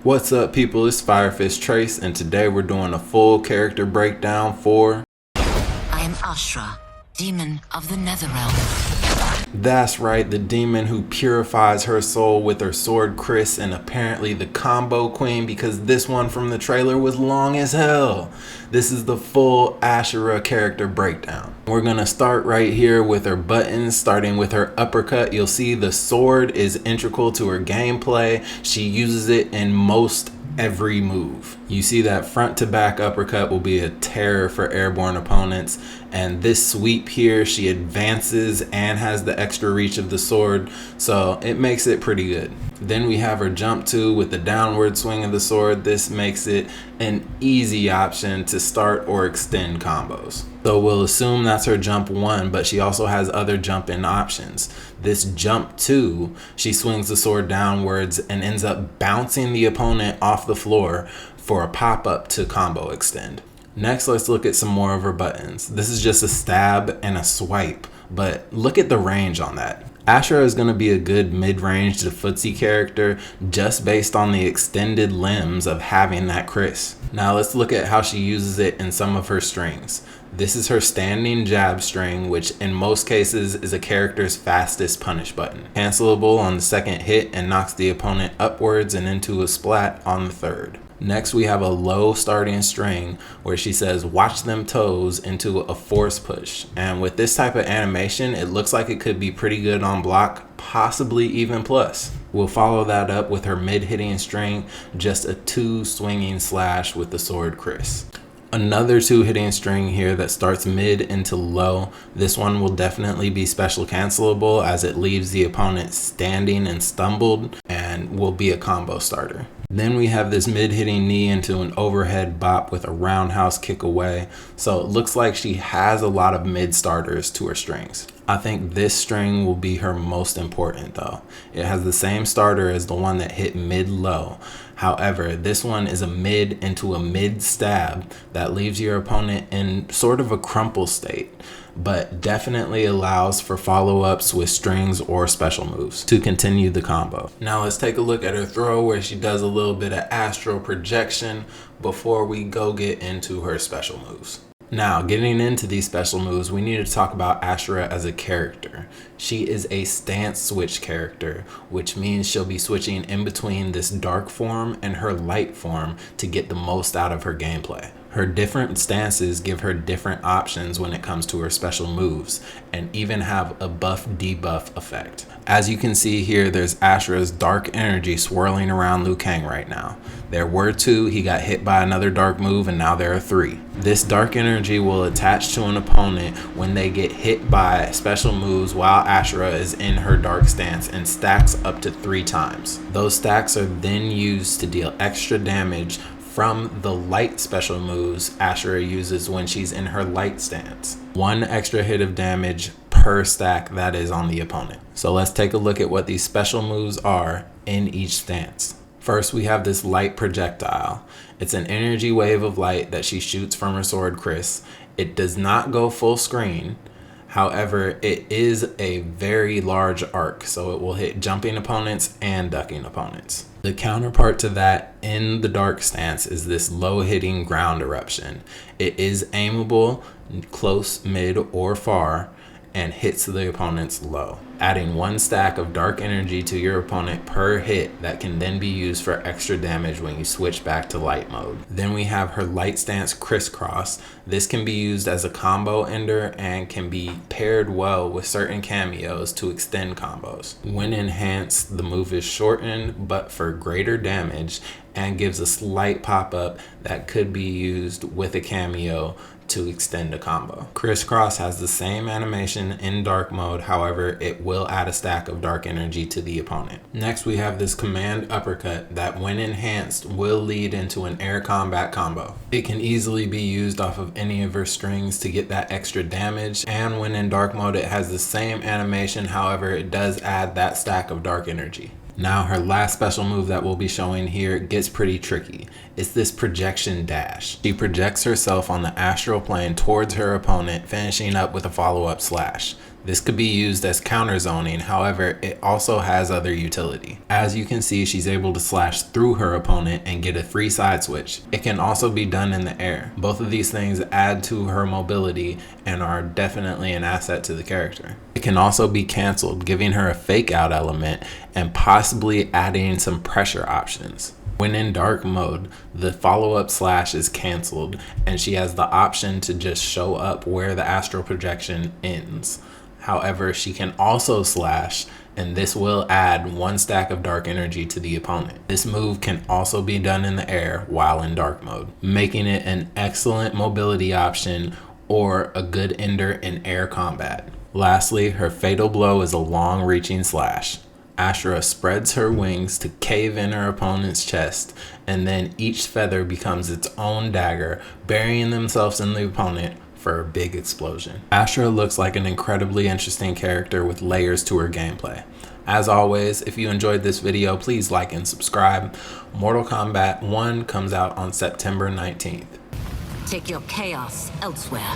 What's up, people? It's Firefish Trace, and today we're doing a full character breakdown for... I am ASHRAH, demon of the Netherrealm. That's right, the demon who purifies her soul with her sword Chris, and apparently the combo queen because this one from the trailer was long as hell. This is the full ASHRAH character breakdown. We're gonna start right here with her buttons, starting with her uppercut. You'll see the sword is integral to her gameplay. She uses it in most every move. You see that front to back uppercut will be a terror for airborne opponents, and this sweep here, she advances and has the extra reach of the sword, so it makes it pretty good. Then we have her jump 2 with the downward swing of the sword. This makes it an easy option to start or extend combos. So we'll assume that's her jump 1, but she also has other jump in options. This jump 2, she swings the sword downwards and ends up bouncing the opponent off the floor for a pop-up to combo extend. Next, let's look at some more of her buttons. This is just a stab and a swipe, but look at the range on that. ASHRAH is going to be a good mid-range to footsie character just based on the extended limbs of having that Chris. Now let's look at how she uses it in some of her strings. This is her standing jab string, which in most cases is a character's fastest punish button. Cancelable on the second hit and knocks the opponent upwards and into a splat on the third. Next, we have a low starting string where she says, watch them toes into a force push. And with this type of animation, it looks like it could be pretty good on block, possibly even plus. We'll follow that up with her mid hitting string, just a 2 swinging slash with the sword Chris. Another 2 hitting string here that starts mid into low. This one will definitely be special cancelable as it leaves the opponent standing and stumbled and will be a combo starter. Then we have this mid hitting knee into an overhead bop with a roundhouse kick away. So it looks like she has a lot of mid starters to her strings. I think this string will be her most important though. It has the same starter as the one that hit mid low. However, this one is a mid into a mid stab that leaves your opponent in sort of a crumple state, but definitely allows for follow-ups with strings or special moves to continue the combo. Now let's take a look at her throw where she does a little bit of astral projection before we go get into her special moves. Now, getting into these special moves, we need to talk about ASHRAH as a character. She is a stance switch character, which means she'll be switching in between this dark form and her light form to get the most out of her gameplay. Her different stances give her different options when it comes to her special moves, and even have a buff-debuff effect. As you can see here, there's ASHRAH's dark energy swirling around Liu Kang right now. There were 2, he got hit by another dark move, and now there are 3. This dark energy will attach to an opponent when they get hit by special moves while ASHRAH is in her dark stance and stacks up to 3 times. Those stacks are then used to deal extra damage from the light special moves ASHRAH uses when she's in her light stance. 1 extra hit of damage per stack that is on the opponent. So let's take a look at what these special moves are in each stance. First, we have this light projectile. It's an energy wave of light that she shoots from her sword Chris. It does not go full screen. However, it is a very large arc, so it will hit jumping opponents and ducking opponents. The counterpart to that in the dark stance is this low hitting ground eruption. It is aimable close, mid, or far, and hits the opponent's low, adding 1 stack of dark energy to your opponent per hit that can then be used for extra damage when you switch back to light mode. Then we have her light stance crisscross. This can be used as a combo ender and can be paired well with certain cameos to extend combos. When enhanced, the move is shortened but for greater damage and gives a slight pop-up that could be used with a cameo to extend a combo. Crisscross has the same animation in dark mode, however, it will add a stack of dark energy to the opponent. Next, we have this command uppercut that when enhanced will lead into an air combat combo. It can easily be used off of any of her strings to get that extra damage, and when in dark mode it has the same animation, however, it does add that stack of dark energy. Now her last special move that we'll be showing here gets pretty tricky. It's this projection dash. She projects herself on the astral plane towards her opponent, finishing up with a follow-up slash. This could be used as counter zoning, however, it also has other utility. As you can see, she's able to slash through her opponent and get a free side switch. It can also be done in the air. Both of these things add to her mobility and are definitely an asset to the character. It can also be canceled, giving her a fake out element and possibly adding some pressure options. When in dark mode, the follow-up slash is canceled and she has the option to just show up where the astral projection ends. However, she can also slash, and this will add 1 stack of dark energy to the opponent. This move can also be done in the air while in dark mode, making it an excellent mobility option or a good ender in air combat. Lastly, her fatal blow is a long-reaching slash. ASHRAH spreads her wings to cave in her opponent's chest, and then each feather becomes its own dagger, burying themselves in the opponent for a big explosion. ASHRAH looks like an incredibly interesting character with layers to her gameplay. As always, if you enjoyed this video, please like and subscribe. Mortal Kombat 1 comes out on September 19th. Take your chaos elsewhere.